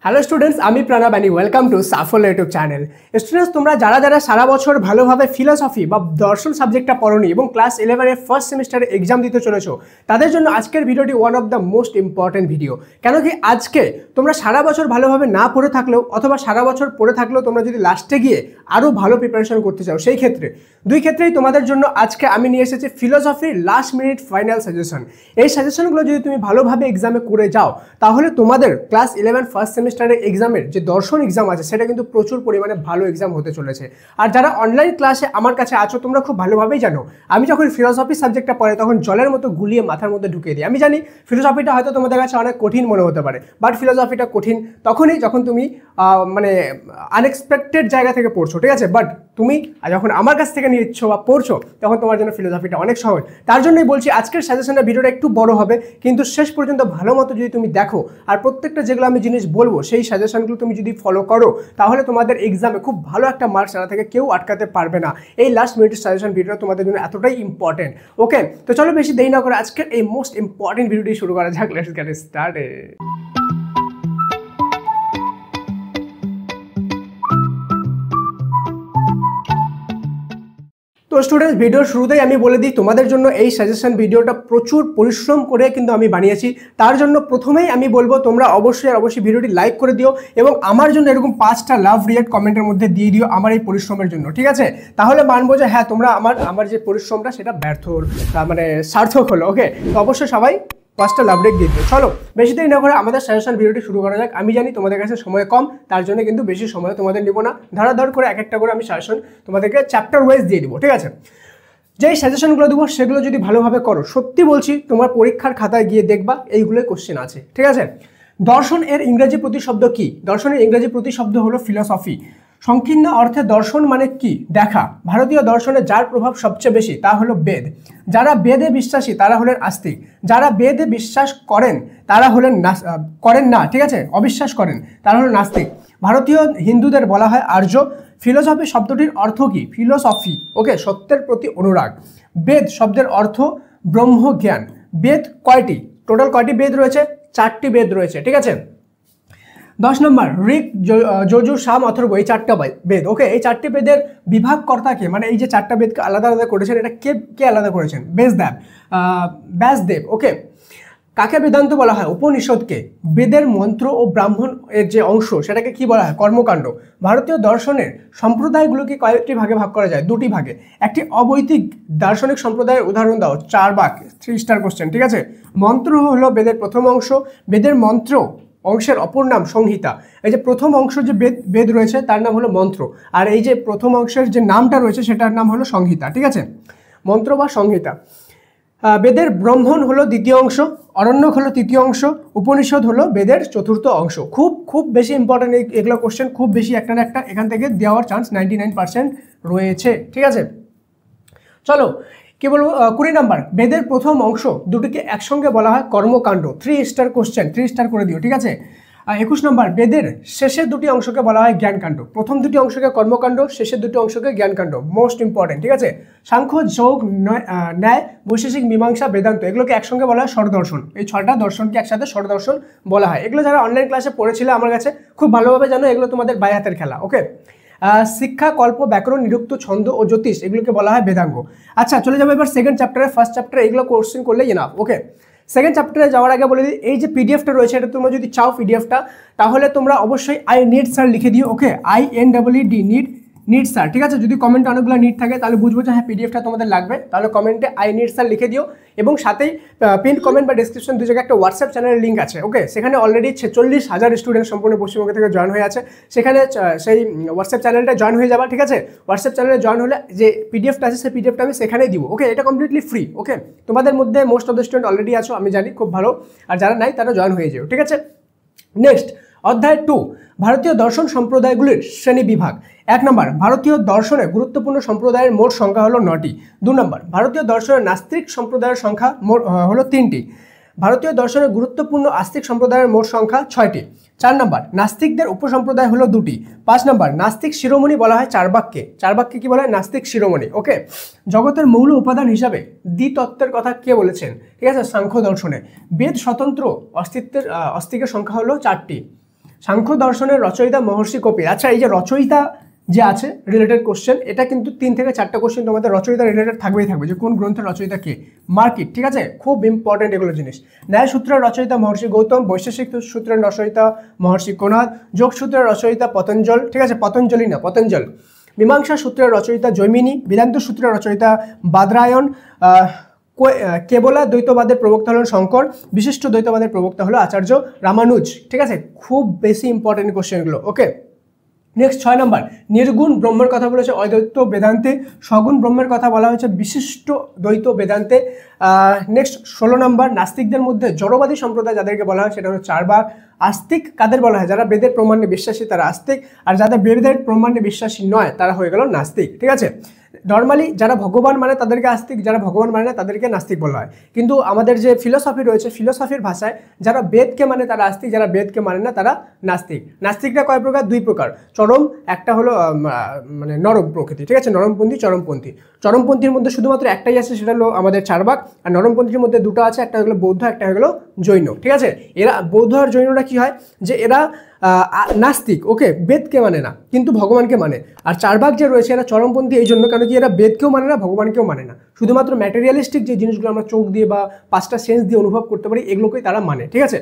Hello students, আমি Pranab and welcome to সাফল্য YouTube channel. Students, তোমরা যারা যারা সারা বছর ভালোভাবে ফিলসফি বা দর্শন সাবজেক্টটা পড়োনি এবং ক্লাস 11-এর ফার্স্ট সেমিস্টারে এক্সাম দিতে চলেছো, তাদের জন্য আজকের ভিডিওটি one of the most important video. কেন কি আজকে তোমরা সারা বছর ভালোভাবে না পড়ে থাকলেও অথবা সারা বছর পড়ে থাকলেও তোমরা যদি লাস্টে গিয়ে আরও ভালো প্রিপারেশন করতে চাও, সেই ক্ষেত্রে দুই ক্ষেত্রেই তোমাদের জন্য আজকে আমি নিয়ে এসেছি ফিলসফির লাস্ট মিনিট ফাইনাল সাজেশন। এই সাজেশনগুলো যদি তুমি ভালোভাবে এক্সামে করে যাও, তাহলে তোমাদের ক্লাস 11 ফার্স্ট সেমিস্টারের এক্সামের যে দর্শন এক্সাম আছে সেটা কিন্তু প্রচুর পরিমাণে ভালো এক্সাম হতে চলেছে। আর যারা অনলাইন ক্লাসে আমার কাছে আছো, তোমরা খুব ভালোভাবেই জানো আমি যখন ফিলসফি সাবজেক্টটা পড়ে তখন জলের মতো গুলিয়ে মাথার মধ্যে ঢুকিয়ে দিই। আমি জানি ফিলসফিটা হয়তো তোমাদের কাছে অনেক কঠিন মনে হতে পারে, বাট ফিলসফিটা কঠিন তখনই যখন তুমি মানে আনএক্সপেক্টেড জায়গা থেকে পড়ছো, ঠিক আছে? বাট তুমি যখন আমার কাছ থেকে নিচ্ছ বা পড়ছো, তখন তোমার জন্য ফিলসফিটা অনেক সহজ। তার জন্যই বলছি আজকের সাজেশনের ভিডিওটা একটু বড় হবে, কিন্তু শেষ পর্যন্ত ভালো মতো যদি তুমি দেখো আর প্রত্যেকটা যেগুলো আমি জিনিস বলবো সেই সাজেশনগুলো তুমি যদি ফলো করো, তাহলে তোমাদের এক্সামে খুব ভালো একটা মার্কস আনা থেকে কেউ আটকাতে পারবে না। এই লাস্ট মিনিটের সাজেশন ভিডিওটা তোমাদের জন্য এতটাই ইম্পর্টেন্ট। ওকে, তো চলো বেশি দেরি না করে আজকের এই মোস্ট ইম্পর্টেন্ট ভিডিওটি শুরু করা যাক। Let's get started. তো স্টুডেন্টস, ভিডিওর শুরুতেই আমি বলে দিই তোমাদের জন্য এই সাজেশন ভিডিওটা প্রচুর পরিশ্রম করে কিন্তু আমি বানিয়েছি। তার জন্য প্রথমেই আমি বলবো তোমরা অবশ্যই ভিডিওটি লাইক করে দিও এবং আমার জন্য এরকম 5টা লাভ রিয়েক্ট কমেন্টের মধ্যে দিয়ে দিও আমার এই পরিশ্রমের জন্য, ঠিক আছে? তাহলে মানবো যে হ্যাঁ, তোমরা আমার যে পরিশ্রমটা সেটা মানে সার্থক হলো। ওকে, তো অবশ্যই সবাই 5টা লাভ রেক দিয়ে দিও। চলো বেশি দেরি না করে আমাদের সাজেশন ভিডিওটি শুরু করা যাক। আমি জানি তোমাদের কাছে সময় কম, তার জন্য কিন্তু বেশি সময় তোমাদের নিব না। ধরাধর করে এক একটা করে আমি সাজেশন তোমাদেরকে চ্যাপ্টার ওয়াইজ দিয়ে দিব, ঠিক আছে? যেই সাজেশনগুলো দেবো সেগুলো যদি ভালোভাবে করো, সত্যি বলছি তোমার পরীক্ষার খাতায় গিয়ে দেখবা এইগুলোই কোশ্চেন আছে, ঠিক আছে? দর্শন এর ইংরেজি প্রতিশব্দ কি? দর্শনের ইংরেজি প্রতিশব্দ হলো ফিলসফি। সংকীর্ণ অর্থে দর্শন মানে কি? দেখা। ভারতীয় দর্শনে যার প্রভাব সবচেয়ে বেশি তা হলো বেদ। যারা বেদে বিশ্বাসী তারা হলেন আস্তিক। যারা বেদে বিশ্বাস করেন তারা হলেন করেন না, ঠিক আছে, অবিশ্বাস করেন, তারা হলেন নাস্তিক। ভারতীয় হিন্দুদের বলা হয় আর্য। ফিলসফি শব্দটির অর্থ কি? ফিলোসফি, ওকে, সত্যের প্রতি অনুরাগ। বেদ শব্দের অর্থ ব্রহ্মজ্ঞান। বেদ কয়টি? টোটাল কয়টি বেদ রয়েছে? 4টি বেদ রয়েছে, ঠিক আছে? 10 নম্বর, ঋক, যজুর, সাম, অথর্ব, এই 4টা বেদ। ওকে, এই 4টি বেদের বিভাগকর্তাকে, মানে এই যে 4টা বেদকে আলাদা আলাদা করেছেন, এটা কে আলাদা করেছেন? ব্যাসদেব। ওকে, কাকে বেদান্ত বলা হয়? উপনিষদকে। বেদের মন্ত্র ও ব্রাহ্মণ এর যে অংশ সেটাকে কি বলা হয়? কর্মকাণ্ড। ভারতীয় দর্শনের সম্প্রদায়গুলোকে কয়েকটি ভাগে ভাগ করা যায়? 2টি ভাগে। একটি অবৈদিক দার্শনিক সম্প্রদায়ের উদাহরণ দাও। 4 ভাগ, 3 স্টার কোশ্চেন, ঠিক আছে? মন্ত্র হলো বেদের প্রথম অংশ। বেদের মন্ত্র অংশের অপর নাম সংহিতা। এই যে প্রথম অংশ যে বেদ রয়েছে তার নাম হলো মন্ত্র, আর এই যে প্রথম অংশের যে নামটা রয়েছে সেটার নাম হলো সংহিতা, ঠিক আছে? মন্ত্র বা সংহিতা। বেদের ব্রাহ্মণ হলো দ্বিতীয় অংশ, অরণ্যক হলো তৃতীয় অংশ, উপনিষদ হলো বেদের চতুর্থ অংশ। খুব বেশি ইম্পর্টেন্ট এগুলো কোশ্চেন, খুব বেশি একটা না একটা এখান থেকে দেওয়ার চান্স 99% রয়েছে, ঠিক আছে? চলো কি বলবো, 20 নম্বর, বেদের প্রথম অংশ দুটিকে একসঙ্গে বলা হয় কর্মকাণ্ড। 3 স্টার কোশ্চেন, 3 স্টার করে দিও, ঠিক আছে? 21 নম্বর, বেদের শেষের দুটি অংশকে বলা হয় জ্ঞানকাণ্ড। প্রথম দুটি অংশকে কর্মকাণ্ড, শেষের দুটি অংশকে জ্ঞানকাণ্ড। মোস্ট ইম্পর্টেন্ট, ঠিক আছে? সাংখ্য, যোগ, ন্যায়, বৈশেষিক, মীমাংসা, বেদান্ত, এগুলোকে একসঙ্গে বলা হয় ষড়দর্শন। এই 6টা দর্শনকে একসাথে ষড়দর্শন বলা হয়। এগুলো যারা অনলাইন ক্লাসে পড়েছিলে আমার কাছে খুব ভালোভাবে জানো, এগুলো তোমাদের বাই হাতের খেলা। ওকে, শিক্ষা, কল্প, ব্যাকরণ, নিরুক্ত, ছন্দ ও জ্যোতিষ, এগুলোকে বলা হয় বেদাঙ্গ। আচ্ছা, চলে যাবো এবার সেকেন্ড চ্যাপ্টারে। ফার্স্ট চ্যাপ্টারে এগুলো কোশ্চেন করলে এনাফ। ওকে, সেকেন্ড চ্যাপ্টারে যাওয়ার আগে বলে দিই, এই যে পিডিএফটা রয়েছে এটা তোমরা যদি চাও পিডিএফটা, তাহলে তোমরা অবশ্যই আই নিড স্যার লিখে দিও। ওকে, INEED, নিড স্যার, ঠিক আছে? যদি কমেন্টে অনেকগুলো নিড থাকে তাহলে বুঝবো যে হ্যাঁ পিডিএফটা তোমাদের লাগবে, তাহলে কমেন্টে আই নিড স্যার লিখে দিও। এবং সাথেই পিন কমেন্ট বা ডিসক্রিপশন 2 জায়গায় একটা হোয়াটসঅ্যাপ চ্যানেলের লিঙ্ক আছে। ওকে, সেখানে অলরেডি 46,000 স্টুডেন্ট সম্পূর্ণ পশ্চিমবঙ্গ থেকে জয়েন হয়ে আছে। সেখানে সেই হোয়াটসঅ্যাপ চ্যানেলটা জয়েন হয়ে যাবা, ঠিক আছে? হোয়াটসঅ্যাপ চ্যানেলে জয়েন হলে যে পিডিএফটা আছে সেই পিডিএফটা আমি সেখানেই দিব। ওকে, এটা কমপ্লিটলি ফ্রি। ওকে, তোমাদের মধ্যে most of the student already আছো, আমি জানি, খুব ভালো। আর যারা নাই তারা জয়েন হয়ে যাও, ঠিক আছে? নেক্সট, অধ্যায় 2, ভারতীয় দর্শন সম্প্রদায়গুলির শ্রেণী বিভাগ। 1 নম্বর, ভারতীয় দর্শনে গুরুত্বপূর্ণ সম্প্রদায়ের মোট সংখ্যা হলো 9টি। 2 নম্বর, ভারতীয় দর্শনের নাস্তিক সম্প্রদায়ের সংখ্যা হলো 3টি। ভারতীয় দর্শনের গুরুত্বপূর্ণ আস্তিক সম্প্রদায়ের মোট সংখ্যা 6টি। 4 নম্বর, নাস্তিকদের উপসম্প্রদায় হলো 2টি। 5 নম্বর, নাস্তিক শিরোমণি বলা হয় চার্বাককে। চার্বাককে কি বলা হয়? নাস্তিক শিরোমণি। ওকে, জগতের মৌল উপাদান হিসাবে দ্বিতত্ত্বের কথা কে বলেছেন? ঠিক আছে, সাংখ্য দর্শনে। বেদ স্বতন্ত্র অস্তিকের সংখ্যা হলো 4টি। সাংখ্য দর্শনের রচয়িতা মহর্ষি কপিল। আচ্ছা, এই যে রচয়িতা যে আছে রিলেটেড কোশ্চেন, এটা কিন্তু 3 থেকে 4টা কোশ্চেন তোমাদের রচয়িতা রিলেটেড থাকবেই থাকবে, যে কোন গ্রন্থের রচয়িতা কে, মার্কিট, ঠিক আছে, খুব ইম্পর্টেন্ট এগুলো জিনিস। ন্যায় সূত্রের রচয়িতা মহর্ষি গৌতম, বৈশেষিক সূত্রের রচয়িতা মহর্ষি কোনাদ, যোগ সূত্রের রচয়িতা পতঞ্জল, ঠিক আছে, পতঞ্জলি না পতঞ্জল, মীমাংসা সূত্রের রচয়িতা জৈমিনী, বেদান্ত সূত্রের রচয়িতা বাদরায়ণ, কেবলা দ্বৈতবাদের প্রবক্তা হলেন শঙ্কর, বিশিষ্ট দ্বৈতবাদের প্রবক্তা হলো আচার্য রামানুজ, ঠিক আছে, খুব বেশি ইম্পর্টেন্ট কোশ্চেনগুলো। ওকে, নেক্সট 6 নম্বর, নির্গুণ ব্রহ্মের কথা বলেছে অদ্বৈত বেদান্তে, সগুণ ব্রহ্মের কথা বলা হয়েছে বিশিষ্ট দ্বৈত বেদান্তে। নেক্সট 16 নম্বর, নাস্তিকদের মধ্যে জড়বাদী সম্প্রদায় যাদেরকে বলা হয় সেটা হলো চারবাক। আস্তিক কাদের বলা হয়? যারা বেদের প্রমাণে বিশ্বাসী তারা আস্তিক, আর যাদের বেদের প্রমাণে বিশ্বাসী নয় তারা হয়ে গেল নাস্তিক, ঠিক আছে। নর্মালি যারা ভগবান মানে তাদেরকে আস্তিক, যারা ভগবান মানে না তাদেরকে নাস্তিক বলা হয়। কিন্তু আমাদের যে ফিলোসফি রয়েছে, ফিলোসফির ভাষায় যারা বেদকে মানে তারা আস্তিক, যারা বেদকে মানে না তারা নাস্তিক। নাস্তিকরা কয় প্রকার? 2 প্রকার, চরম, একটা হলো মানে নরম প্রকৃতি, ঠিক আছে, নরমপন্থী চরমপন্থী। চরমপন্থীর মধ্যে শুধুমাত্র একটাই আছে, সেটা হলো আমাদের চারবাক, আর নরমপন্থীর মধ্যে 2টা আছে, একটা হলো বৌদ্ধ, একটা হলো জৈন, ঠিক আছে। এরা বৌদ্ধ আর জৈনরা কি হয়, যে এরা নাস্তিক, ওকে, বেদকে মানে না কিন্তু ভগবানকে মানে। আর চারবাক যে রয়েছে এরা চরমপন্থী এই জন্য কারণ কি এরা বেদকেও মানে না ভগবানকেও মানে না, শুধুমাত্র ম্যাটেরিয়ালিস্টিক যে জিনিসগুলো আমরা চোখ দিয়ে বা 5টা সেন্স দিয়ে অনুভব করতে পারি এগুলোকেই তারা মানে, ঠিক আছে।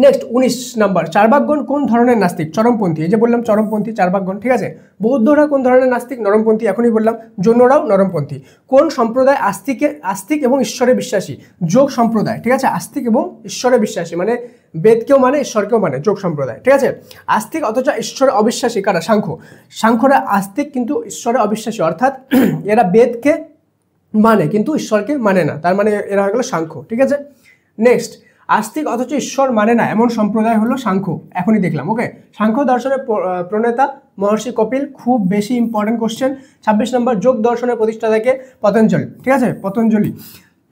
নেক্সট 19 নাম্বার, চারবাকগণ কোন ধরনের নাস্তিক? চরমপন্থী, এই যে বললাম চরমপন্থী চারবাকগণ, ঠিক আছে। বৌদ্ধরা কোন ধরনের নাস্তিক? নরমপন্থী, এখনই বললাম। জৈনরাও নরমপন্থী। কোন সম্প্রদায় আস্তিক এবং ঈশ্বরে বিশ্বাসী? যোগ সম্প্রদায়, ঠিক আছে, আস্তিক এবং ঈশ্বরে বিশ্বাসী, মানে বেদকেও মানে ঈশ্বরকেও মানে, যোগ সম্প্রদায়, ঠিক আছে। আস্তিক অথচ ঈশ্বরে অবিশ্বাসী কারা? সাংখ্যরা আস্তিক কিন্তু ঈশ্বরে অবিশ্বাসী, অর্থাৎ এরা বেদকে মানে কিন্তু ঈশ্বরকে মানে না, তার মানে এরা হয়ে গেল সাংখ্য, ঠিক আছে। নেক্সট, আস্তিক অথচ ঈশ্বর মানে না এমন সম্প্রদায় হলো সাংখ্য, এখনই দেখলাম। ওকে, সাংখ্য দর্শনের প্রণেতা মহর্ষি কপিল, খুব বেশি ইম্পর্টেন্ট কোশ্চেন। 26 নম্বর, যোগ দর্শনের প্রতিষ্ঠাতাকে? পতঞ্জলি, ঠিক আছে, পতঞ্জলি।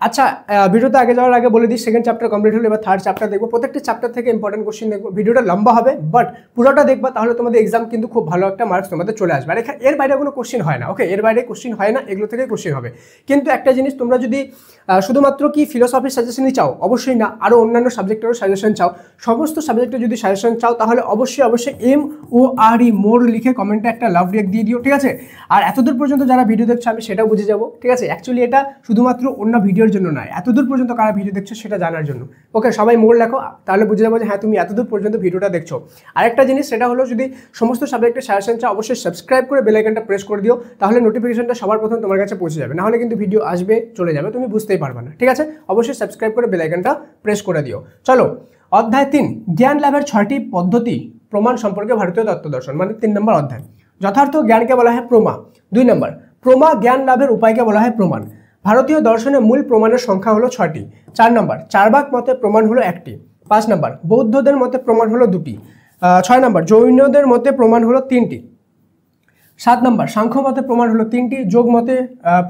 আচ্ছা, ভিডিওতে আগে যাওয়ার আগে বলে দিই, 2nd চ্যাপ্টার কমপ্লিট হলো, এবার 3rd চ্যাপ্টার দেখবো। প্রত্যেকটি চ্যাপ্টার থেকে ইম্পর্টেন্ট কোশ্চেন দেখবো। ভিডিওটা লম্বা হবে বাট পুরোটা দেখবা, তাহলে তোমাদের এক্সাম কিন্তু খুব ভালো একটা মার্কস তোমাদের চলে আসবে। আর এর বাইরে কোনো কোশ্চেন হয় না, ওকে, এর বাইরে কোশ্চেন হয় না, এগুলো থেকে কোশ্চেন হবে। কিন্তু একটা জিনিস, তোমরা যদি শুধুমাত্র কি ফিলোসফির সাজেশনই চাও, অবশ্যই না, আরও অন্যান্য সাবজেক্টেরও সাজেশন চাও, সমস্ত সাবজেক্টে যদি সাজেশন চাও তাহলে অবশ্যই MORE মোর লিখে কমেন্টে একটা লাভ রিয়েক্ট দিয়ে দিও, ঠিক আছে। আর এতদূর পর্যন্ত যারা ভিডিও দেখছো আমি সেটাও বুঝে যাবো, ঠিক আছে। অ্যাকচুয়ালি এটা শুধুমাত্র অন্য ভিডিওর জন্য নয়, এতদূর পর্যন্ত কারা ভিডিও দেখছো সেটা জানার জন্য। ওকে, সবাই মোর লেখো, তাহলে বুঝে যাবো যে হ্যাঁ তুমি এতদূর পর্যন্ত ভিডিওটা দেখছো। আরেকটা জিনিস, সেটা হলো যদি সমস্ত সাবজেক্টের সাজেশন চাও অবশ্যই সাবস্ক্রাইব করে বেল আইকনটা প্রেস করে দিও, তাহলে নোটিফিকেশনটা সবার প্রথম তোমার কাছে পৌঁছে যাবে, নাহলে কিন্তু ভিডিও আসবে চলে যাবে, তুমি বুঝতেই পারবে না, ঠিক আছে। অবশ্যই সাবস্ক্রাইব করে বেল আইকনটা প্রেস করে দিও। চলো, অধ্যায় 3, জ্ঞান লাভের 6টি পদ্ধতি প্রমাণ সম্পর্কে ভারতীয় তত্ত্ব দর্শন, মানে 3 নম্বর অধ্যায়। যথার্থ জ্ঞানকে বলা হয় প্রমা। 2 নম্বর, প্রমা জ্ঞান লাভের উপায়কে বলা হয় প্রমাণ। ভারতীয় দর্শনে মূল প্রমাণের সংখ্যা হলো 6টি। 4 নম্বর, চারবাক মতে প্রমাণ হলো 1টি। 5 নম্বর, বৌদ্ধদের মতে প্রমাণ হলো 2টি। 6 নম্বর, জৈনদের মতে প্রমাণ হলো 3টি। 7 নম্বর, সাংখ্য মতে প্রমাণ হলো 3টি, যোগ মতে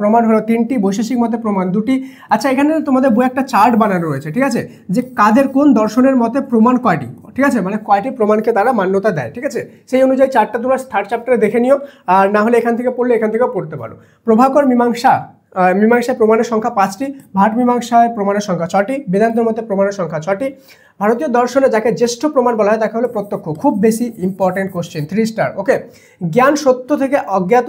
প্রমাণ হলো 3টি, বৈশেষিক মতে প্রমাণ 2টি। আচ্ছা, এখানে তোমাদের বই একটা চার্ট বানানো রয়েছে, ঠিক আছে, যে কাদের কোন দর্শনের মতে প্রমাণ কয়টি, ঠিক আছে, মানে কয়টি প্রমাণকে তারা মান্যতা দেয়, ঠিক আছে। সেই অনুযায়ী চার্টটা তোমরা 3rd চ্যাপ্টারে দেখে নিও, আর না হলে এখান থেকে পড়লে এখান থেকেও পড়তে পারো। প্রভাকর মীমাংসায় প্রমাণের সংখ্যা 5টি, ভাট মীমাংসায় প্রমাণের সংখ্যা 6টি, বেদান্তের মতে প্রমাণের সংখ্যা 6টি। ভারতীয় দর্শনে যাকে জ্যেষ্ঠ প্রমাণ বলা হয় তাকে হলো প্রত্যক্ষ, খুব বেশি ইম্পর্টেন্ট কোশ্চেন, 3 স্টার। ওকে, জ্ঞান সত্য থেকে অজ্ঞাত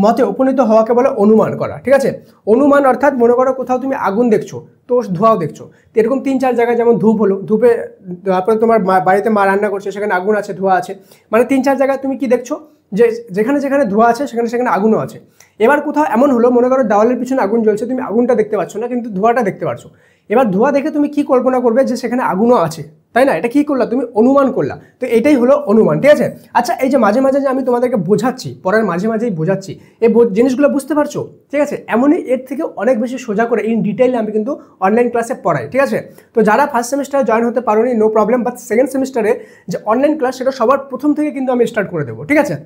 মতে উপনীত হওয়াকে বলে অনুমান করা, ঠিক আছে। অনুমান অর্থাৎ মনে করো কোথাও তুমি আগুন দেখছো তো ধোঁয়াও দেখছো, তো এরকম 3-4 জায়গায়, যেমন ধূপ হলো, ধূপে তারপরে তোমার বাড়িতে মা রান্না করছে সেখানে আগুন আছে, ধোঁয়া আছে, মানে 3-4 জায়গায় তুমি কি দেখছো, যে যেখানে যেখানে ধোঁয়া আছে সেখানে আগুনও আছে। এবার কোথাও এমন হলো, মনে করো দেওয়ালের পিছনে আগুন জ্বলছে, তুমি আগুনটা দেখতে পাচ্ছ না কিন্তু ধোঁয়াটা দেখতে পাচ্ছ। এবার ধোঁয়া দেখে তুমি কি কল্পনা করবে, যে সেখানে আগুনও আছে, তাই না? এটা কি করলা, তুমি অনুমান করলা, তো এটাই হলো অনুমান, ঠিক আছে। আচ্ছা, এই যে মাঝে মাঝে যে আমি তোমাদেরকে বোঝাচ্ছি, পড়ার মাঝেই বোঝাচ্ছি, এই জিনিসগুলো বুঝতে পারছো, ঠিক আছে। এমনই এর থেকে অনেক বেশি সোজা করে ইন ডিটেইলে আমি কিন্তু অনলাইন ক্লাসে পড়াই, ঠিক আছে। তো যারা 1st সেমিস্টারে জয়েন হতে পারোনি, নো প্রবলেম, বাট 2nd সেমিস্টারে যে অনলাইন ক্লাস সেটা সবার প্রথম থেকে কিন্তু আমি স্টার্ট করে দেবো, ঠিক আছে।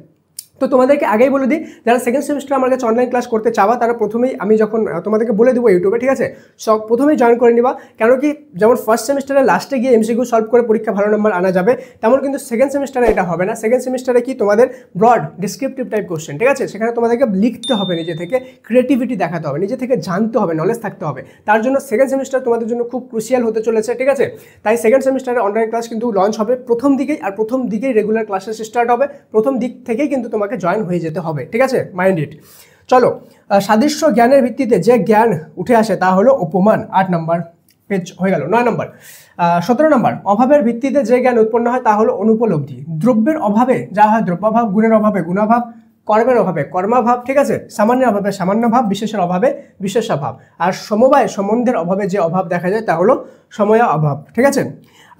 তো তোমাদেরকে আগেই বলে দিই, যারা সেকেন্ড সেমিস্টার আমার কাছে অনলাইন ক্লাস করতে চাওয়া তারা প্রথমেই আমি যখন তোমাদেরকে বলে দেবো ইউটিউবে, ঠিক আছে, সব প্রথমেই জয়েন করে নিবা। কেন কি যেমন ফার্স্ট সেমিস্টারে লাস্টে গিয়ে এমসিকিউ সলভ করে পরীক্ষা ভালো নাম্বার আনা যাবে, তেমন কিন্তু সেকেন্ড সেমিস্টারে এটা হবে না। সেকেন্ড সেমিস্টারে কি তোমাদের ব্রড ডিসক্রিপটিভ টাইপ কোশ্চেন, ঠিক আছে, সেখানে তোমাদেরকে লিখতে হবে, নিজে থেকে ক্রিয়েটিভিটি দেখাতে হবে, নিজে থেকে জানতে হবে, নলেজ থাকতে হবে। তার জন্য সেকেন্ড সেমিস্টার তোমাদের জন্য খুব ক্রুশিয়াল হতে চলেছে, ঠিক আছে। তাই সেকেন্ড সেমিস্টারে অনলাইন ক্লাস কিন্তু লঞ্চ হবে প্রথম দিকেই, আর প্রথম দিকেই রেগুলার ক্লাসেস স্টার্ট হবে, প্রথম দিক থেকেই কিন্তু তোমাকে জয়েন হয়ে যেতে হবে, ঠিক আছে, মাইন্ড ইট। চলো, সাদৃশ্য জ্ঞানের ভিত্তিতে যে জ্ঞান উঠে আসে তা হলো উপমান। 8 নম্বর পেজ হয়ে গেল। 9 নম্বর, 17 নম্বর, অভাবের ভিত্তিতে যে জ্ঞান উৎপন্ন হয় তা হলো অনুপলব্ধি। দ্রব্যের অভাবে যা হয় দ্রব্যাভাব, গুণের অভাবে গুণাভাব, কর্মের অভাবে কর্মাভাব, ঠিক আছে, সামান্যের অভাবে সামান্য ভাব, বিশেষের অভাবে বিশেষাভাব, আর সমবায় সম্বন্ধের অভাবে যে অভাব দেখা যায় তা হলো সময় অভাব, ঠিক আছে।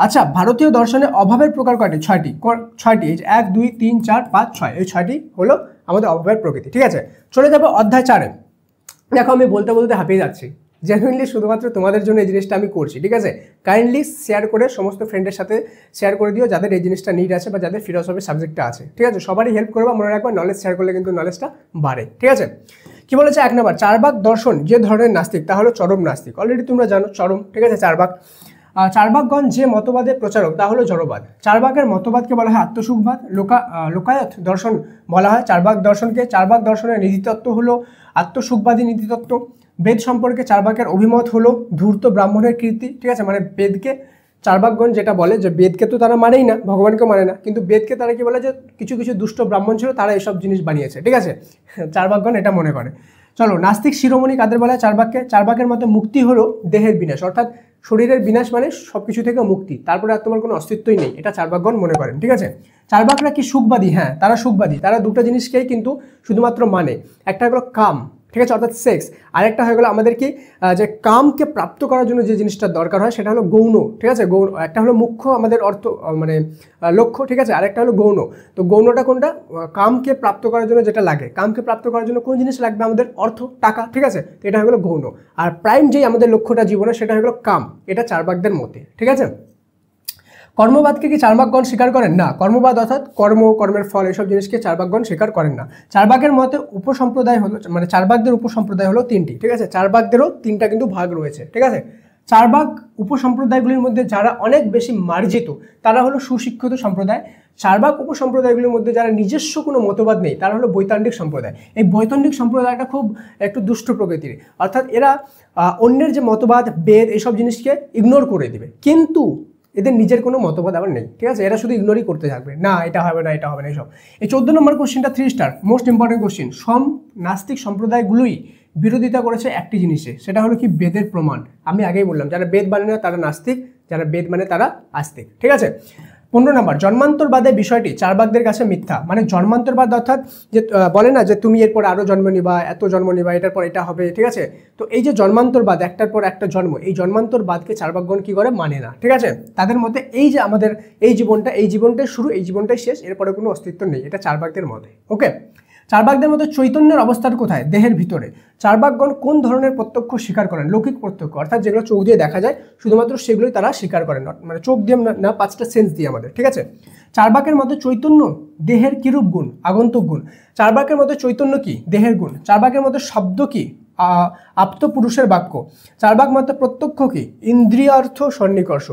আচ্ছা, ভারতীয় দর্শনে অভাবের প্রকার কয়টি? 6টি। এই যে 1 2 3 4 5 6, এই 6টি হলো আমাদের অভাবের প্রকৃতি, ঠিক আছে। চলে যাবো অধ্যায় 4-এ। দেখো আমি বলতে বলতে হাঁপিয়ে যাচ্ছি, জেনুইনলি শুধুমাত্র তোমাদের জন্য এই জিনিসটা আমি করছি, ঠিক আছে। কাইন্ডলি শেয়ার করে সমস্ত ফ্রেন্ডের সাথে শেয়ার করে দিও যাদের এই জিনিসটা নিড আছে বা যাদের ফিলসফি সাবজেক্টটা আছে, ঠিক আছে। সবারই হেল্প করবা, মনে রাখবা নলেজ শেয়ার করলে কিন্তু নলেজটা বাড়ে, ঠিক আছে। কি বলেছে 1 নম্বর, চারবাক দর্শন যে ধরনের নাস্তিক তা হলো চরম নাস্তিক। অলরেডি তোমরা জানো চরম, ঠিক আছে, চারবাক। চারবাকগণ যে মতবাদের প্রচারক তা হলো জড়বাদ। চারবাকের মতবাদকে বলা হয় আত্মসুখবাদ। লোকায়ত দর্শন বলা হয় চারবাক দর্শনকে। চারবাক দর্শনের নীতিতত্ত্ব হলো আত্মসুখবাদী নীতিতত্ত্ব। বেদ সম্পর্কে চারবাকের অভিমত হলো ধূর্ত ব্রাহ্মণের কীর্তি, ঠিক আছে, মানে বেদকে চারবাকগণ যেটা বলে যে বেদকে তো তারা মানেই না, ভগবানকে মানে না, কিন্তু বেদকে তারা কি বলে যে কিছু কিছু দুষ্ট ব্রাহ্মণ ছিল তারা এইসব জিনিস বানিয়েছে, ঠিক আছে, চারবাকগণ এটা মনে করে। চলো, নাস্তিক শিরোমণি কাদের বলা হয়? চারবাককে। চারবাকের মতে মুক্তি হলো দেহের বিনাশ, অর্থাৎ শরীরের বিনাশ মানে সব কিছু থেকে মুক্তি, তারপরে আর তোমার কোনো অস্তিত্বই নেই, এটা চারবাকগণ মনে করেন, ঠিক আছে। চারবাকরা কি সুখবাদী? হ্যাঁ, তারা সুখবাদী। তারা দুটো জিনিসকেই কিন্তু শুধুমাত্র মানে, একটা হলো কাম, ঠিক আছে, অর্থাৎ সেক্স, আর একটা হয়ে গেলো আমাদের কি যে কামকে প্রাপ্ত করার জন্য যে জিনিসটা দরকার হয় সেটা হলো গৌণ, ঠিক আছে। গৌণ একটা হলো মুখ্য আমাদের অর্থ মানে লক্ষ্য, ঠিক আছে, আর একটা হলো গৌণ। তো গৌণটা কোনটা? কামকে প্রাপ্ত করার জন্য যেটা লাগে, কামকে প্রাপ্ত করার জন্য কোন জিনিস লাগবে আমাদের? অর্থ, টাকা, ঠিক আছে, তো এটা হয়ে গেলো গৌণ। আর প্রাইম যেই আমাদের লক্ষ্যটা জীবনে সেটা হয়ে গেলো কাম, এটা চারবাকদের মতে, ঠিক আছে। কর্মবাদকে কি চারবাকগণ স্বীকার করেন? না, কর্মবাদ অর্থাৎ কর্মের ফল এসব জিনিসকে চারবাকগণ স্বীকার করেন না। চারবাকের মতে উপসম্প্রদায় হলো মানে চারবাকদের উপসম্প্রদায় হলো 3টি, ঠিক আছে, চারবাকদেরও 3টা কিন্তু ভাগ রয়েছে, ঠিক আছে। চারবাক উপসম্প্রদায়গুলির মধ্যে যারা অনেক বেশি মার্জিত তারা হলো সুশিক্ষিত সম্প্রদায়। চারবাক উপসম্প্রদায়গুলির মধ্যে যারা নিজস্ব কোনো মতবাদ নেই তারা হলো বৈতান্তিক সম্প্রদায়। এই বৈতান্তিক সম্প্রদায়টা খুব একটু দুষ্ট প্রকৃতির, অর্থাৎ এরা অন্যের যে মতবাদ বেদ এইসব জিনিসকে ইগনোর করে দিবে, কিন্তু এদের নিজের কোনো মতবাদ আবার নেই, ঠিক আছে, এরা শুধু ইগনোরই করতে থাকবে, না এটা হবে না এটা হবে না এইসব। এই 14 নম্বর কোশ্চেনটা 3 স্টার, মোস্ট ইম্পর্টেন্ট কোশ্চেন। সব নাস্তিক সম্প্রদায়গুলোই বিরোধিতা করেছে একটি জিনিসে, সেটা হলো কি বেদের প্রমাণ। আমি আগেই বললাম যারা বেদ মানে না তারা নাস্তিক, যারা বেদ মানে তারা আস্তিক, ঠিক আছে। 15 নম্বর, জন্মান্তরবাদের বিষয়টি চারবাকদের কাছে মিথ্যা। মানে জন্মান্তরবাদ অর্থাৎ যে বলে না যে তুমি এরপর আরও জন্ম নিবা, এত জন্ম নিবা, এটার পর এটা হবে, ঠিক আছে। তো এই যে জন্মান্তরবাদ, একটার পর একটা জন্ম, এই জন্মান্তরবাদকে চারবাকগণ কি করে? মানে না, ঠিক আছে। তাদের মতে এই যে আমাদের এই জীবনটাই শুরু, এই জীবনটাই শেষ, এরপরে কোনো অস্তিত্ব নেই, এটা চারবাকদের মতে, ওকে। চারবাকদের মধ্যে চৈতন্যের অবস্থান কোথায়? দেহের ভিতরে। চারবাকগণ কোন ধরনের প্রত্যক্ষ স্বীকার করেন? লৌকিক প্রত্যক্ষ, অর্থাৎ যেগুলো চোখ দিয়ে দেখা যায় শুধুমাত্র সেগুলোই তারা স্বীকার করেন, মানে চোখ দিয়ে না, 5টা সেন্স দিয়ে আমাদের, ঠিক আছে। চারবাকের মতে চৈতন্য দেহের কিরূপ গুণ? আগন্তুক গুণ। চারবাকের মতে চৈতন্য কি? দেহের গুণ। চারবাকের মতে শব্দ কি? আপ্ত পুরুষের বাক্য। চারবাক মতে প্রত্যক্ষ কি? ইন্দ্রিয়ার্থ সন্নিকর্ষ।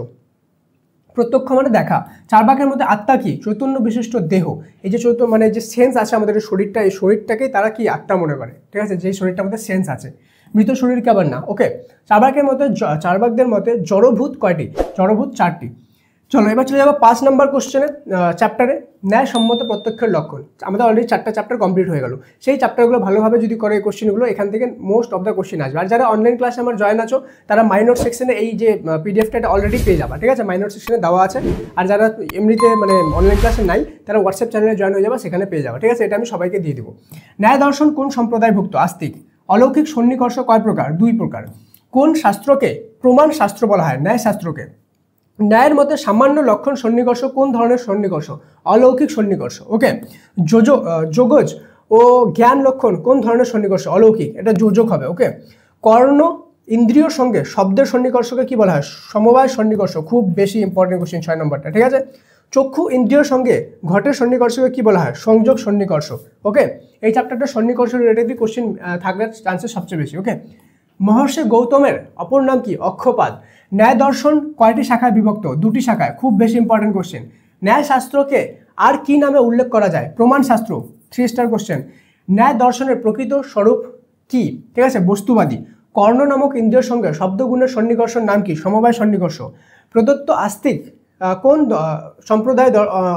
প্রত্যক্ষ মানে দেখা। চারবাকের মধ্যে আত্মা কি? চৈতন্য বিশিষ্ট দেহ। এই যে চৈতন্য মানে যে সেন্স আছে আমাদের শরীরটা, এই শরীরটাকেই তারা কি? আত্মা মনে করে, ঠিক আছে, যেই শরীরটার মধ্যে সেন্স আছে, মৃত শরীরকে আবার না, ওকে। চারবাকদের মতে জড়ভূত কয়টি? জড়ভূত 4টি। চলো এবার চলে যাবো 5 নম্বর কোশ্চেনে, চ্যাপ্টারে ন্যায়সম্মত প্রত্যক্ষের লক্ষণ। আমাদের অলরেডি 4টা চ্যাপ্টার কমপ্লিট হয়ে গেল। সেই চ্যাপ্টারগুলো ভালোভাবে যদি করে এই কোশ্চেনগুলো, এখান থেকে মোস্ট অফ দ্য কোশ্চেন আসবে। আর যারা অনলাইন ক্লাসে আমার জয়েন আছো তারা মাইনর সেকশনে এই যে পিডিএফটা অলরেডি পেয়ে যাবা, ঠিক আছে, মাইনর সেকশনে দেওয়া আছে। আর যারা এমনিতে মানে অনলাইন ক্লাসে নাই তারা হোয়াটসঅ্যাপ চ্যানেলে জয়েন হয়ে যাবা, সেখানে পেয়ে যাবা, ঠিক আছে, এটা আমি সবাইকে দিয়ে দেবো। ন্যায় দর্শন কোন সম্প্রদায়ভুক্ত? আস্তিক। অলৌকিক সন্নিকর্ষ কয় প্রকার? 2 প্রকার। কোন শাস্ত্রকে প্রমাণ শাস্ত্র বলা হয়? ন্যায় শাস্ত্রকে। ন্যায়ের মতে সামান্য লক্ষণ সন্নিকর্ষ কোন ধরনের সন্নিকর্ষ? অলৌকিক সন্নিকর্ষ, ওকে। যোগজ ও জ্ঞান লক্ষণ কোন ধরনের সন্নিকর্ষ? অলৌকিক, এটা যোজক হবে, ওকে। কর্ণ ইন্দ্রিয়র সঙ্গে শব্দের সন্নিকর্ষকে কি বলা হয়? সমবায় সন্নিকর্ষ। খুব বেশি ইম্পর্টেন্ট কোশ্চেন 6 নম্বরটা, ঠিক আছে। চক্ষু ইন্দ্রিয়র সঙ্গে ঘটের সন্নিকর্ষকে কি বলা হয়? সংযোগ সন্নিকর্ষ। ওকে, এই চ্যাপ্টারটা সন্নিকর্ষ রিলেটেড কোশ্চেন থাকার চান্সেস সবচেয়ে বেশি। ওকে, মহর্ষি গৌতমের অপর নাম কি? অক্ষপাদ। ন্যায় দর্শন কয়টি শাখায় বিভক্ত? 2টি শাখায়। খুব বেশি ইম্পর্টেন্ট কোশ্চেন। ন্যায় শাস্ত্রকে আর কি নামে উল্লেখ করা যায়? প্রমাণ শাস্ত্র। 3 স্টার কোশ্চেন। ন্যায় দর্শনের প্রকৃত স্বরূপ কি? ঠিক আছে, বস্তুবাদী। কর্ণ নামক ইন্দ্রিয়ের সঙ্গে শব্দগুণের সন্নিকর্ষর নাম কি? সমবায় সন্নিকর্ষ। প্রদত্ত আস্তিক কোন সম্প্রদায়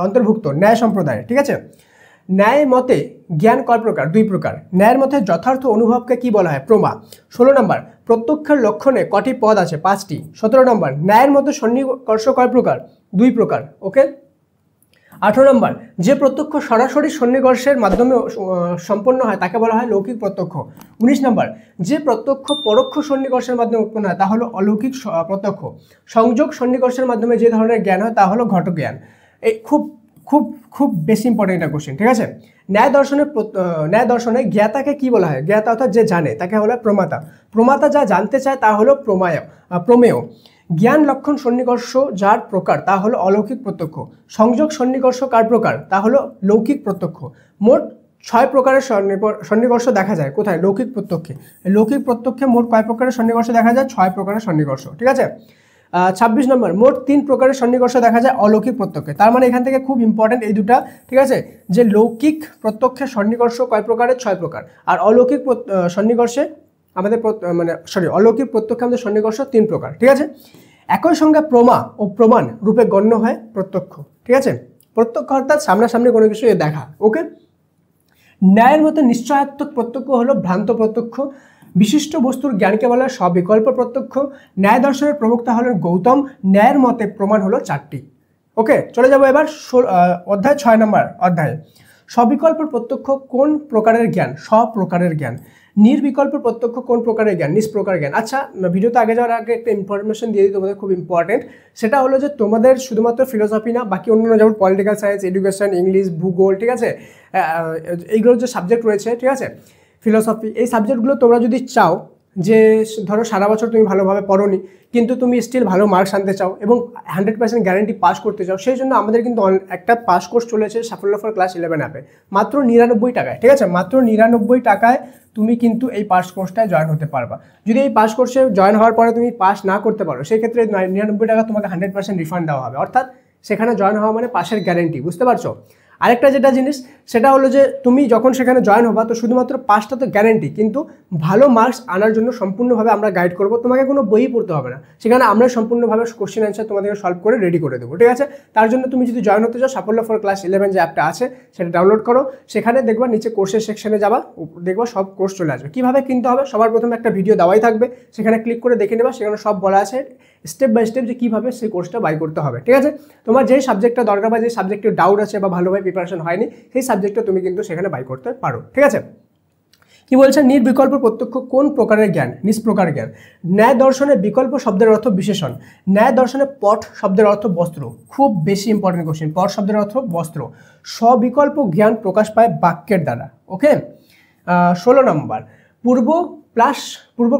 অন্তর্ভুক্ত? ন্যায় সম্প্রদায়। ঠিক আছে। ন্যায় মতে জ্ঞান কয় প্রকার? 2 প্রকার। ন্যায়ের মধ্যে যথার্থ অনুভবকে কি বলা হয়? প্রমা। 16 নম্বর, প্রত্যক্ষের লক্ষণে কটি পদ আছে? 5টি। 17 নম্বর, ন্যায়ের মধ্যে সন্নিকর্ষ কয় প্রকার? 2 প্রকার। ওকে। 18 নম্বর, যে প্রত্যক্ষ সরাসরি সন্নিকর্ষের মাধ্যমে সম্পন্ন হয় তাকে বলা হয় লৌকিক প্রত্যক্ষ। 19 নম্বর, যে প্রত্যক্ষ পরোক্ষ সন্নিকর্ষের মাধ্যমে উৎপন্ন হয় তা হলো অলৌকিক প্রত্যক্ষ। সংযোগ সন্নিকর্ষের মাধ্যমে যে ধরনের জ্ঞান হয় তা হলো ঘট জ্ঞান। এই খুব খুব খুব বেশি ইম্পর্টেন্ট একটা কোশ্চেন। ঠিক আছে। ন্যায় দর্শনে জ্ঞাতাকে কি বলা হয়? জ্ঞাতা অর্থাৎ যে জানে তাকে বলা হয় প্রমাতা। প্রমাতা যা জানতে চায় তা হলো প্রমেয়। জ্ঞান লক্ষণ সন্নিকর্ষ যার প্রকার তা হলো অলৌকিক প্রত্যক্ষ। সংযোগ সন্নিকর্ষ কার প্রকার? তা হলো লৌকিক প্রত্যক্ষ। মোট 6 প্রকারের সন্নিকর্ষ দেখা যায় কোথায়? লৌকিক প্রত্যক্ষে। লৌকিক প্রত্যক্ষে মোট কয় প্রকারের সন্নিকর্ষ দেখা যায়? 6 প্রকারের সন্নিকর্ষ। ঠিক আছে। 26 নম্বর, মোট 3 প্রকারের সন্নিকর্ষ দেখা যায় অলৌকিক প্রত্যক্ষে। তার মানে এখান থেকে খুব ইম্পর্টেন্ট এই দুটা। ঠিক আছে, যে লৌকিক প্রত্যক্ষের সন্নিকর্ষ কয় প্রকারের? 6 প্রকার। আর অলৌকিক সন্নিকর্ষে আমাদের অলৌকিক প্রত্যক্ষে আমাদের সন্নিকর্ষ 3 প্রকার। ঠিক আছে। একই সঙ্গে প্রমা ও প্রমাণ রূপে গণ্য হয় প্রত্যক্ষ। ঠিক আছে, প্রত্যক্ষ অর্থাৎ সামনাসামনি কোনো কিছু দেখা। ওকে। ন্যায়ের মতে নিশ্চয়াত্মক প্রত্যক্ষ হলো ভ্রান্ত প্রত্যক্ষ। বিশিষ্ট বস্তুর জ্ঞানকে বলা হয় সবিকল্প প্রত্যক্ষ। ন্যায় দর্শনের প্রবক্তা হলেন গৌতম। ন্যায়ের মতে প্রমাণ হলো 4টি। ওকে, চলে যাবো এবার অধ্যায় 6 নম্বর অধ্যায়ে। সবিকল্প প্রত্যক্ষ কোন প্রকারের জ্ঞান? স্বপ্রকারের জ্ঞান। নির্বিকল্প প্রত্যক্ষ কোন প্রকারের জ্ঞান? নিষ্প্রকার জ্ঞান। আচ্ছা, ভিডিওতে আগে যাওয়ার আগে একটা ইনফরমেশন দিয়ে দিই তোমাদের, খুব ইম্পর্টেন্ট। সেটা হলো যে তোমাদের শুধুমাত্র ফিলোসফি না, বাকি অন্যান্য যেমন পলিটিক্যাল সায়েন্স, এডুকেশন, ইংলিশ, ভূগোল, ঠিক আছে, এইগুলোর যে সাবজেক্ট রয়েছে, ঠিক আছে, ফিলোসফি, এই সাবজেক্টগুলো তোমরা যদি চাও যে ধরো সারা বছর তুমি ভালোভাবে পড়োনি কিন্তু তুমি স্টিল ভালো মার্কস আনতে চাও এবং 100% গ্যারান্টি পাস করতে চাও, সেই জন্য আমাদের কিন্তু একটা পাস কোর্স চলেছে সাফল্য ফর ক্লাস 11 অ্যাপে, মাত্র 99 টাকায়। ঠিক আছে, মাত্র 99 টাকায় তুমি কিন্তু এই পাস কোর্সটায় জয়েন হতে পারবা। যদি এই পাস কোর্সে জয়েন হওয়ার পরে তুমি পাস না করতে পারো, সেই ক্ষেত্রে 99 টাকা তোমাকে 100% রিফান্ড দেওয়া হবে, অর্থাৎ সেখানে জয়েন হওয়া মানে পাসের গ্যারান্টি। বুঝতে পারছো? আরেকটা যেটা জিনিস সেটা হলো যে তুমি যখন সেখানে জয়েন হবা তো শুধুমাত্র পাসটা তো গ্যারান্টি, কিন্তু ভালো মার্কস আনার জন্য সম্পূর্ণভাবে আমরা গাইড করবো, তোমাকে কোনো বই পড়তে হবে না, সেখানে আমরা সম্পূর্ণভাবে কোশ্চেন অ্যান্সার তোমাদেরকে সলভ করে রেডি করে দেবো। ঠিক আছে, তার জন্য তুমি যদি জয়েন হতে চাও সাফল্য ফর ক্লাস 11 যে অ্যাপটা আছে সেটা ডাউনলোড করো, সেখানে দেখবা নিচে কোর্সের সেকশনে যাবা, দেখবা সব কোর্স চলে আসবে। কীভাবে কিনতে হবে সবার প্রথমে একটা ভিডিও দেওয়াই থাকবে, সেখানে ক্লিক করে দেখে নেবা, সেখানে সব বলা আছে স্টেপ বাই স্টেপ যে কীভাবে সেই কোর্সটা বাই করতে হবে। ঠিক আছে, তোমার যেই সাবজেক্টটা দরকার বা যে সাবজেক্টে ডাউট আছে বা ভালোভাবে প্রিপারেশন হয়নি সেই সাবজেক্টটা তুমি কিন্তু সেখানে বাই করতে পারো। ঠিক আছে, কি বলছে? নির্বিকল্প প্রত্যক্ষ কোন প্রকারের জ্ঞান? নিষ্প্রকার জ্ঞান। ন্যায় দর্শনে বিকল্প শব্দের অর্থ বিশেষণ। ন্যায় দর্শনে পট শব্দের অর্থ বস্ত্র। খুব বেশি ইম্পর্টেন্ট কোশ্চেন, পট শব্দের অর্থ বস্ত্র। স্ববিকল্প জ্ঞান প্রকাশ পায় বাক্যের দ্বারা। ওকে, 16 নম্বর, পূর্ব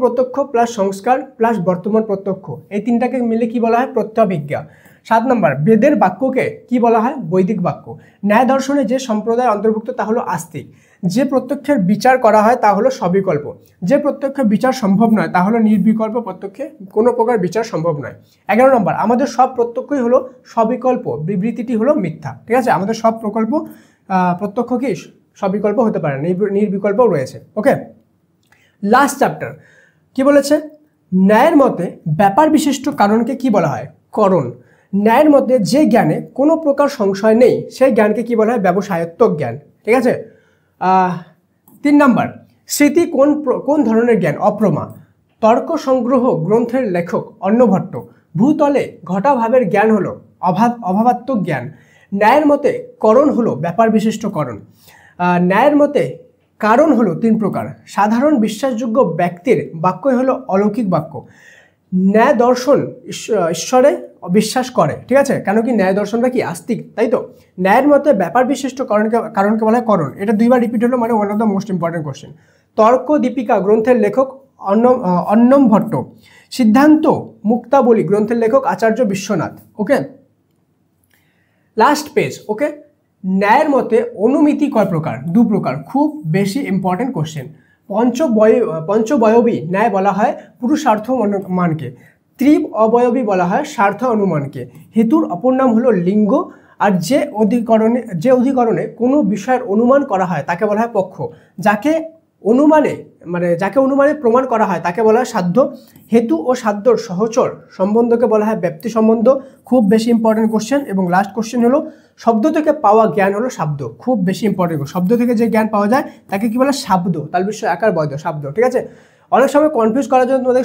প্রত্যক্ষ প্লাস সংস্কার প্লাস বর্তমান প্রত্যক্ষ, এই তিনটাকে মিলে কি বলা হয়? প্রত্যভিজ্ঞা। 7 নম্বর, বেদের বাক্যকে কি বলা হয়? বৈদিক বাক্য। ন্যায় দর্শনে যে সম্প্রদায় অন্তর্ভুক্ত তা হলো আস্তিক। যে প্রত্যক্ষের বিচার করা হয় তা হলো সবিকল্প। যে প্রত্যক্ষের বিচার সম্ভব নয় তা হলো নির্বিকল্প প্রত্যক্ষে কোনো প্রকার বিচার সম্ভব নয়। 11 নম্বর, আমাদের সব প্রত্যক্ষই হলো সবিকল্প, বিবৃতিটি হলো মিথ্যা। ঠিক আছে, আমাদের সব প্রত্যক্ষ কি সবিকল্প হতে পারে, নির্বিকল্পও রয়েছে। ওকে, লাস্ট চ্যাপ্টার কি বলেছে? ন্যায়ের মতে ব্যাপার বিশিষ্ট কারণকে কি বলা হয়? করণ। ন্যায়ের মধ্যে যে জ্ঞানে কোনো প্রকার সংশয় নেই সেই জ্ঞানকে কি বলা হয়? ব্যবসায়ত্মক জ্ঞান। ঠিক আছে, 3 নম্বর, স্মৃতি কোন ধরনের জ্ঞান? অপ্রমা। তর্ক সংগ্রহ গ্রন্থের লেখক অন্নভট্ট। ভূতলে ঘটাভাবের জ্ঞান হলো অভাবাত্মক জ্ঞান। ন্যায়ের মতে করণ হলো ব্যাপার বিশিষ্ট করণ। ন্যায়ের মতে কারণ হলো 3 প্রকার। সাধারণ বিশ্বাসযোগ্য ব্যক্তির বাক্যই হলো অলৌকিক বাক্য। ন্যায় দর্শন ঈশ্বরে বিশ্বাস করে। ঠিক আছে, কেন কি ন্যায় দর্শনটা কি আস্তিক, তাই তো? ন্যায়ের মতে ব্যাপার বিশিষ্ট কারণকে বলা হয় করণ। এটা 2বার রিপিট হলো, মানে one of the most important question. তর্ক দীপিকা গ্রন্থের লেখক অন্নম ভট্ট। সিদ্ধান্ত মুক্তাবলী গ্রন্থের লেখক আচার্য বিশ্বনাথ। ওকে, লাস্ট পেজ। ওকে, ন্যায়ের মতে অনুমিতি কয় প্রকার? 2 প্রকার, খুব বেশি ইম্পর্টেন্ট কোশ্চেন। পঞ্চবয়বী ন্যায় বলা হয় পুরুষার্থ অনুমানকে, ত্রিব অবয়বী বলা হয় স্বার্থ অনুমানকে, হেতুর অপর নাম হলো লিঙ্গ, আর যে অধিকরণে কোনো বিষয়ের অনুমান করা হয় তাকে বলা হয় পক্ষ, যাকে অনুমানে প্রমাণ করা হয় তাকে বলা হয় সাধ্য, হেতু ও সাধ্যর সহচর সম্বন্ধকে বলা হয় ব্যাপ্তি সম্বন্ধ, খুব বেশি ইম্পর্টেন্ট কোশ্চেন। এবং লাস্ট কোশ্চেন হলো শব্দ থেকে পাওয়া জ্ঞান হলো শাব্দ, খুব বেশি ইম্পর্টেন্ট। শব্দ থেকে যে জ্ঞান পাওয়া যায় তাকে কি বলে? শাব্দ, তালবিশ্ব আকার বৈধ শাব্দ, ঠিক আছে। অনেক সময় কনফিউজ করার জন্য তোমাদের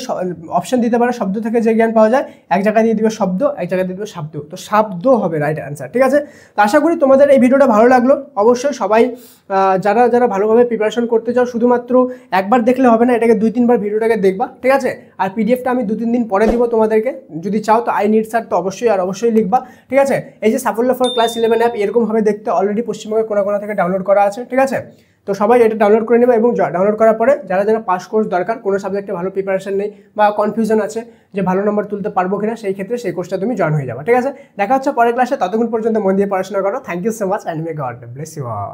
অপশন দিতে পারে, শব্দ থেকে যে জ্ঞান পাওয়া যায় এক জায়গায় দিয়ে দিবে শব্দ, এক জায়গায় দিয়ে দিবে শাব্দ, তো শাব্দ হবে রাইট অ্যান্সার, ঠিক আছে। তো আশা করি তোমাদের এই ভিডিওটা ভালো লাগলো। অবশ্যই সবাই যারা যারা ভালোভাবে প্রিপারেশন করতে চাও শুধুমাত্র একবার দেখলে হবে না, এটাকে 2-3 বার ভিডিওটাকে দেখবা, ঠিক আছে। আর পিডিএফটা আমি 2-3 দিন পরে দিব তোমাদেরকে, যদি চাও তো আই নিড স্যার তো অবশ্যই আর অবশ্যই লিখবা, ঠিক আছে। এই যে সাফল্য ফর ক্লাস 11 অ্যাপ এরকমভাবে দেখতে অলরেডি পশ্চিমবঙ্গের কোনা থেকে ডাউনলোড করা আছে, ঠিক আছে। তো সবাই এটা ডাউনলোড করে নেবে, এবং ডাউনলোড করার পরে যারা যারা পাস কোর্স দরকার, কোনো সাবজেক্টে ভালো প্রিপারেশন নেই বা কনফিউশন আছে যে ভালো নম্বর তুলতে পারবো কিনা, সেই ক্ষেত্রে সেই কোর্সটা তুমি জয়েন হয়ে যাবে, ঠিক আছে। দেখা হচ্ছে পরের ক্লাসে, ততক্ষণ পর্যন্ত মন দিয়ে পড়াশোনা করো। Thank you so much and may God bless you all.